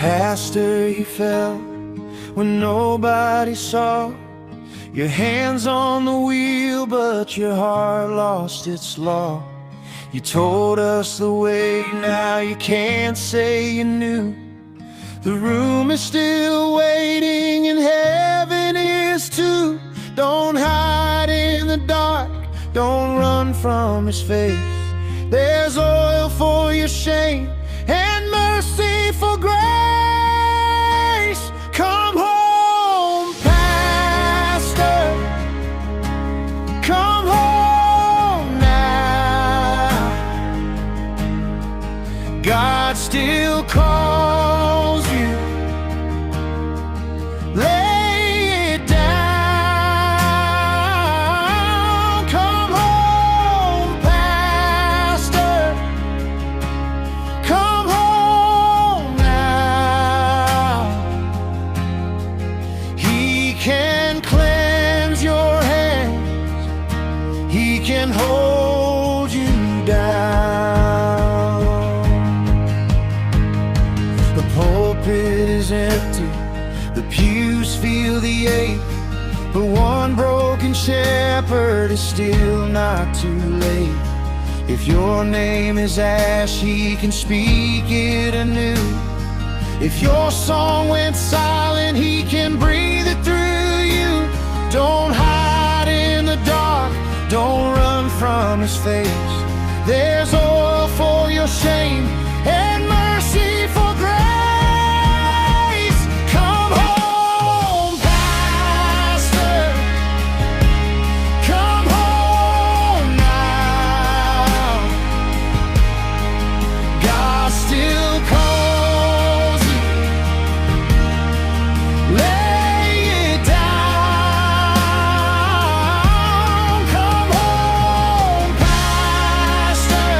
Pastor, you fell when nobody saw. Your hands on the wheel, but your heart lost its law. You told us the way, now you can't say you knew. The room is still waiting and heaven is too. Don't hide in the dark, don't run from His face. There's oil for your shame and mercy for grace. Come home, Pastor, come home now. God still calls you. Lay it down. Come home, Pastor, come home now. He can cleanse your hands, He can hold you down. The pulpit is empty, the pews feel the ache, but one broken shepherd is still not too late. If your name is ash, He can speak it anew. If your song went silent, He can breathe it through you. Don't hide in the dark, don't run from His face. There's oil for your shame and mercy for grace. Come home, Pastor, come home now. God still calls you. Lay it down. Come home, Pastor,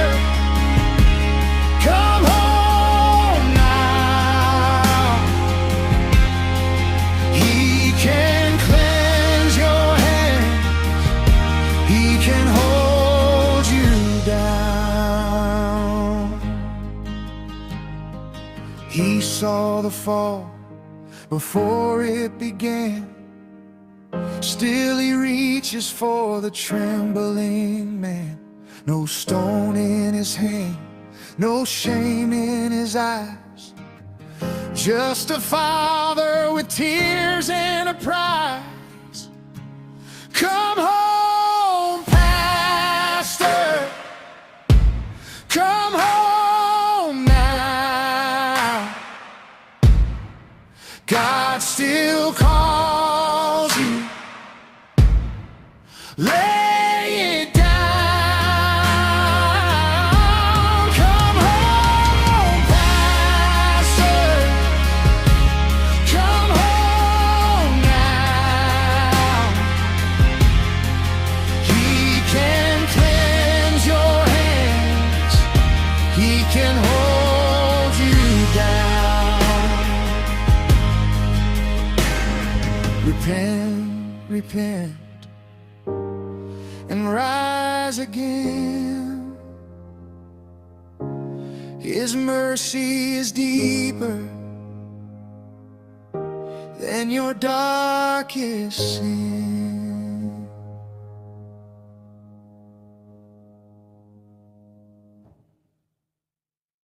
come home now. He can cleanse your hands, He can hold you down. He saw the fall before it began. Still He reaches for the trembling man. No stone in His hand, no shame in His eyes. Just a father with tears and a prize. Come home, Pastor, come home now. God still calls you. Lay it down. Come home, Pastor, come home now. He can cleanse your hands, He can hold you down. Repent, repent, and rise again. His mercy is deeper than your darkest sin.